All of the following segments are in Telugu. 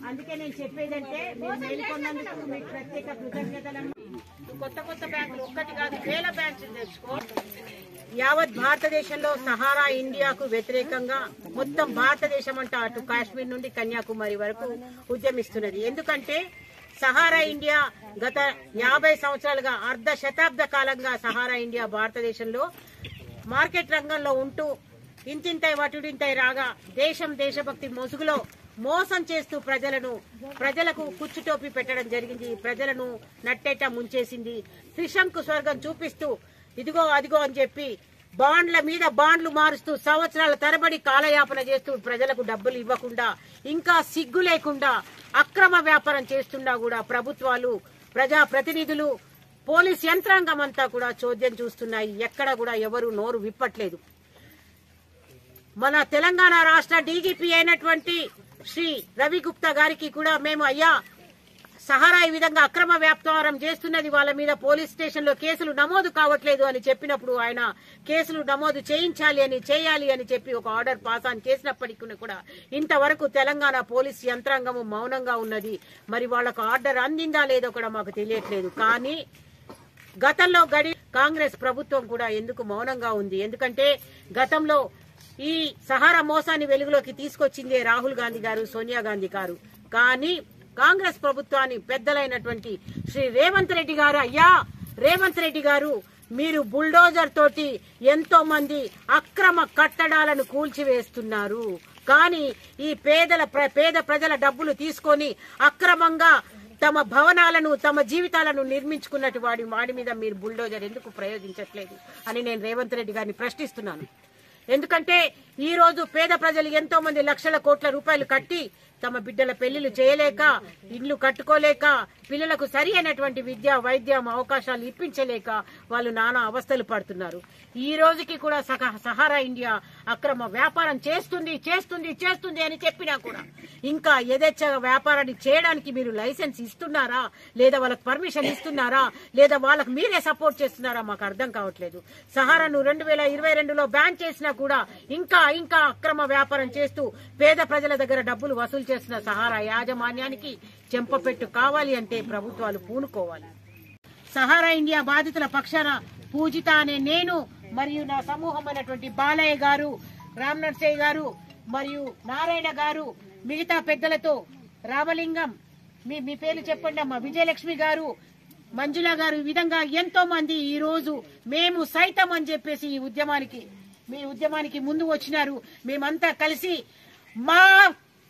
అందుకే నేను చెప్పేదంటే మీరు మేల్కొన్నందుకు మీకు ప్రత్యేక కృతజ్ఞతలు. కొత్త కొత్త బ్యాంకులు ఒక్కటి కాదు, వేల బ్యాంకులు తెచ్చుకో. యావత్ భారతదేశంలో సహారా ఇండియాకు వ్యతిరేకంగా మొత్తం భారతదేశం అంతా అటు కాశ్మీర్ నుండి కన్యాకుమారి వరకు ఉద్యమిస్తున్నది. ఎందుకంటే సహారా ఇండియా గత 50 సంవత్సరాలుగా అర్ధ శతాబ్ద కాలంగా సహారా ఇండియా భారతదేశంలో మార్కెట్ రంగంలో ఉంటూ ఇంతింతై వటుడింతై రాగా దేశభక్తి మొసుగులో మోసం చేస్తూ ప్రజలకు కుచ్చుటోపి పెట్టడం జరిగింది. ప్రజలను నట్టేట ముంచేసింది. త్రిశంకు స్వర్గం చూపిస్తూ ఇదిగో అదిగో అని చెప్పి బాండ్ల మీద బాండ్లు మారుస్తూ సంవత్సరాల తరబడి కాలయాపన చేస్తూ ప్రజలకు డబ్బులు ఇవ్వకుండా ఇంకా సిగ్గు లేకుండా అక్రమ వ్యాపారం చేస్తున్నా కూడా ప్రభుత్వాలు, ప్రజాప్రతినిధులు, పోలీస్ యంత్రాంగం అంతా కూడా చోద్యం చూస్తున్నాయి. ఎక్కడ కూడా ఎవరు నోరు విప్పట్లేదు. మన తెలంగాణ రాష్ట్ర డీజీపీ అయినటువంటి శ్రీ రవి గుప్తా గారికి కూడా మేము అయ్యా సహారా ఈ విధంగా అక్రమ వ్యాపారం చేస్తున్నది, వాళ్ళ మీద పోలీస్ స్టేషన్ లో కేసులు నమోదు కావట్లేదు అని చెప్పినప్పుడు ఆయన కేసులు నమోదు చేయాలి అని చెప్పి ఒక ఆర్డర్ పాస్ ఆన్ చేసినప్పటికీ కూడా ఇంతవరకు తెలంగాణ పోలీస్ యంత్రాంగము మౌనంగా ఉన్నది. మరి వాళ్లకు ఆర్డర్ అందిందా లేదో కూడా మాకు తెలియట్లేదు. కానీ గతంలో కాంగ్రెస్ ప్రభుత్వం కూడా ఎందుకు మౌనంగా ఉంది? ఎందుకంటే గతంలో ఈ సహారా మోసాన్ని వెలుగులోకి తీసుకొచ్చిందే రాహుల్ గాంధీ గారు, సోనియా గాంధీ గారు. కానీ కాంగ్రెస్ ప్రభుత్వాన్ని పెద్దలైనటువంటి శ్రీ రేవంత్ రెడ్డి గారు, అయ్యా రేవంత్ రెడ్డి గారు, మీరు బుల్డోజర్ తోటి ఎంతో మంది అక్రమ కట్టడాలను కూల్చివేస్తున్నారు. కానీ ఈ పేద ప్రజల డబ్బులు తీసుకొని అక్రమంగా తమ భవనాలను, తమ జీవితాలను నిర్మించుకున్నట్టు వాడి మీద మీరు బుల్డోజర్ ఎందుకు ప్రయోగించట్లేదు అని నేను రేవంత్ రెడ్డి గారిని ప్రశ్నిస్తున్నాను. ఎందుకంటే ఈ రోజు పేద ప్రజలు ఎంతో మంది లక్షల కోట్ల రూపాయలు కట్టి తమ బిడ్డల పెళ్లిళ్లు చేయలేక, ఇళ్లు కట్టుకోలేక, పిల్లలకు సరి అయినటువంటి విద్య, వైద్యం అవకాశాలు ఇప్పించలేక వాళ్ళు నానా అవస్థలు పడుతున్నారు. ఈ రోజుకి కూడా సహారా ఇండియా అక్రమ వ్యాపారం చేస్తుంది అని చెప్పినా కూడా ఇంకా యథేచ్ఛగా వ్యాపారాన్ని చేయడానికి మీరు లైసెన్స్ ఇస్తున్నారా, లేదా వాళ్ళకి పర్మిషన్ ఇస్తున్నారా, లేదా వాళ్ళకు మీరే సపోర్ట్ చేస్తున్నారా మాకు అర్థం కావట్లేదు. సహారాను 2022లో బ్యాన్ చేసినా కూడా ఇంకా అక్రమ వ్యాపారం చేస్తూ పేద ప్రజల దగ్గర డబ్బులు వసూలు చేస్తున్న సహారా యాజమాన్యానికి చెంపపెట్టు కావాలి అంటే ప్రభుత్వాలు పూనుకోవాలి. సహారా ఇండియా బాధితుల పక్షాన పూజిత అనే నేను మరియు నా సమూహం అయినటువంటి బాలయ్య గారు, రామ్ నర్సయ్య గారు మరియు నారాయణ గారు, మిగతా పెద్దలతో రామలింగం, మీ పేర్లు చెప్పండి అమ్మా, విజయలక్ష్మి గారు, మంజుల గారు, ఈ విధంగా ఎంతో మంది ఈ రోజు మేము సైతం అని చెప్పేసి మీ ఉద్యమానికి ముందు వచ్చినారు. మేమంతా కలిసి మా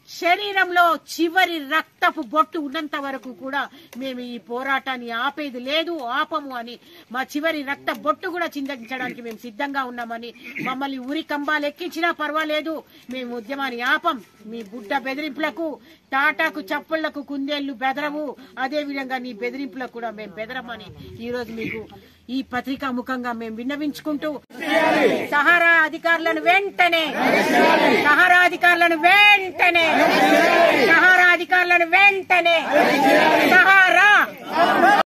శరీరంలో చివరి రక్తపు బొట్టు ఉన్నంత వరకు కూడా మేము ఈ పోరాటాన్ని ఆపేది లేదు, ఆపము అని, మా చివరి రక్త బొట్టు కూడా చిందించడానికి మేము సిద్ధంగా ఉన్నామని, మమ్మల్ని ఉరి కంబాలు ఎక్కించినా పర్వాలేదు మేము ఉద్యమాన్ని ఆపం. మీ బుడ్డ బెదిరింపులకు, టాటాకు చప్పుళ్లకు కుందేళ్లు బెదరవు, అదే విధంగా నీ బెదిరింపులకు కూడా మేము బెదరమని ఈ రోజు మీకు ఈ పత్రికా ముఖంగా మేము విన్నవించుకుంటూ సహారా అధికారులను వెంటనే సహారా